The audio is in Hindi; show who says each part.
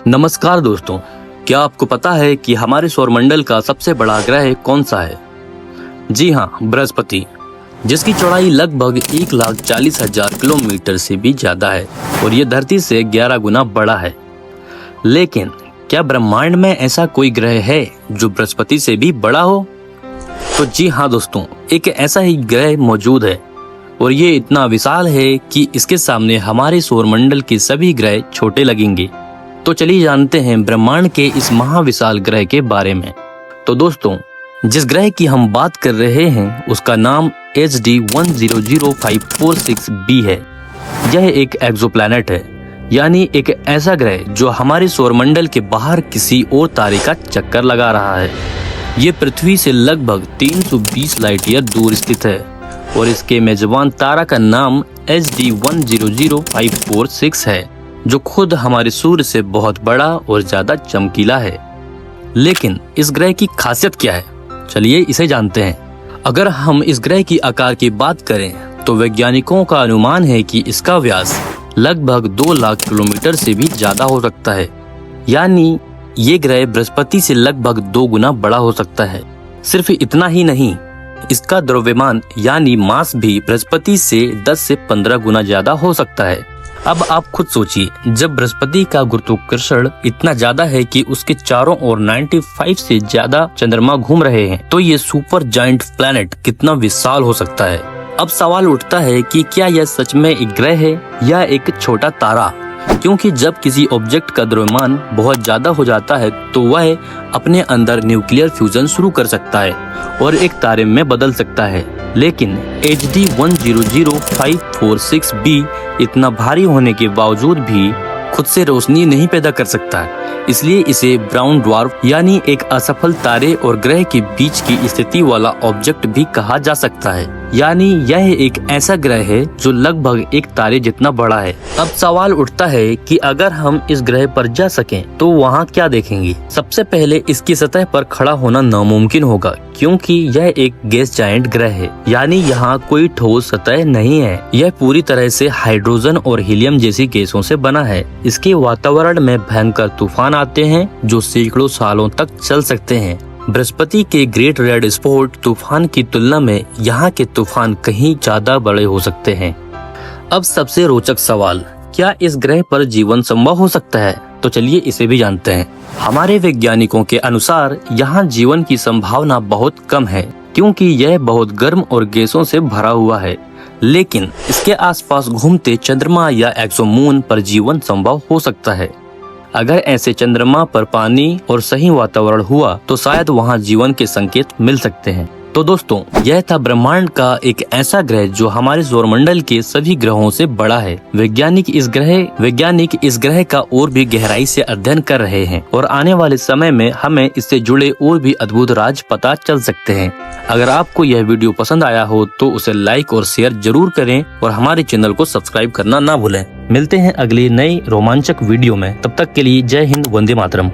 Speaker 1: नमस्कार दोस्तों, क्या आपको पता है कि हमारे सौरमंडल का सबसे बड़ा ग्रह कौन सा है? जी हाँ, बृहस्पति, जिसकी चौड़ाई लगभग 1,40,000 किलोमीटर से भी ज्यादा है और ये धरती से 11 गुना बड़ा है। लेकिन क्या ब्रह्मांड में ऐसा कोई ग्रह है जो बृहस्पति से भी बड़ा हो? तो जी हाँ दोस्तों, एक ऐसा ही ग्रह मौजूद है और ये इतना विशाल है कि इसके सामने हमारे सौरमंडल के सभी ग्रह छोटे लगेंगे। तो चलिए जानते हैं ब्रह्मांड के इस महाविशाल ग्रह के बारे में। तो दोस्तों, जिस ग्रह की हम बात कर रहे हैं उसका नाम HD 100546b है। यह एक एक्सोप्लैनेट है, यानी एक ऐसा ग्रह जो हमारे सौरमंडल के बाहर किसी और तारे का चक्कर लगा रहा है। ये पृथ्वी से लगभग 320 लाइट ईयर दूर स्थित है और इसके मेजबान तारा का नाम HD 100546 है, जो खुद हमारे सूर्य से बहुत बड़ा और ज्यादा चमकीला है। लेकिन इस ग्रह की खासियत क्या है, चलिए इसे जानते हैं। अगर हम इस ग्रह की आकार की बात करें तो वैज्ञानिकों का अनुमान है कि इसका व्यास लगभग 2 लाख किलोमीटर से भी ज्यादा हो सकता है। यानी ये ग्रह बृहस्पति से लगभग 2 गुना बड़ा हो सकता है। सिर्फ इतना ही नहीं, इसका द्रव्यमान यानी मास भी बृहस्पति से 10 से 15 गुना ज्यादा हो सकता है। अब आप खुद सोचिए, जब बृहस्पति का गुरुत्वाकर्षण इतना ज्यादा है कि उसके चारों ओर 95 से ज्यादा चंद्रमा घूम रहे हैं, तो ये सुपर जायंट प्लैनेट कितना विशाल हो सकता है। अब सवाल उठता है कि क्या यह सच में एक ग्रह है या एक छोटा तारा? क्योंकि जब किसी ऑब्जेक्ट का द्रव्यमान बहुत ज्यादा हो जाता है तो वह अपने अंदर न्यूक्लियर फ्यूजन शुरू कर सकता है और एक तारे में बदल सकता है। लेकिन HD 100546b इतना भारी होने के बावजूद भी खुद से रोशनी नहीं पैदा कर सकता, इसलिए इसे ब्राउन ड्वार्फ यानी एक असफल तारे और ग्रह के बीच की स्थिति वाला ऑब्जेक्ट भी कहा जा सकता है। यानी यह एक ऐसा ग्रह है जो लगभग एक तारे जितना बड़ा है। अब सवाल उठता है कि अगर हम इस ग्रह पर जा सकें तो वहाँ क्या देखेंगे? सबसे पहले इसकी सतह पर खड़ा होना नामुमकिन होगा, क्योंकि यह एक गैस जायंट ग्रह है, यानी यहाँ कोई ठोस सतह नहीं है। यह पूरी तरह से हाइड्रोजन और हीलियम जैसी गैसों से बना है। इसके वातावरण में भयंकर तूफान आते हैं जो सैकड़ों सालों तक चल सकते हैं। बृहस्पति के ग्रेट रेड स्पॉट तूफान की तुलना में यहाँ के तूफान कहीं ज्यादा बड़े हो सकते हैं। अब सबसे रोचक सवाल, क्या इस ग्रह पर जीवन संभव हो सकता है? तो चलिए इसे भी जानते हैं। हमारे वैज्ञानिकों के अनुसार यहाँ जीवन की संभावना बहुत कम है, क्योंकि यह बहुत गर्म और गैसों से भरा हुआ है। लेकिन इसके आसपास घूमते चंद्रमा या एक्सोमून पर जीवन संभव हो सकता है। अगर ऐसे चंद्रमा पर पानी और सही वातावरण हुआ तो शायद वहाँ जीवन के संकेत मिल सकते हैं। तो दोस्तों, यह था ब्रह्मांड का एक ऐसा ग्रह जो हमारे सौरमंडल के सभी ग्रहों से बड़ा है। वैज्ञानिक इस ग्रह का और भी गहराई से अध्ययन कर रहे हैं और आने वाले समय में हमें इससे जुड़े और भी अद्भुत राज पता चल सकते हैं। अगर आपको यह वीडियो पसंद आया हो तो उसे लाइक और शेयर जरूर करें और हमारे चैनल को सब्सक्राइब करना ना भूलें। मिलते हैं अगली नई रोमांचक वीडियो में, तब तक के लिए जय हिंद, वंदे मातरम।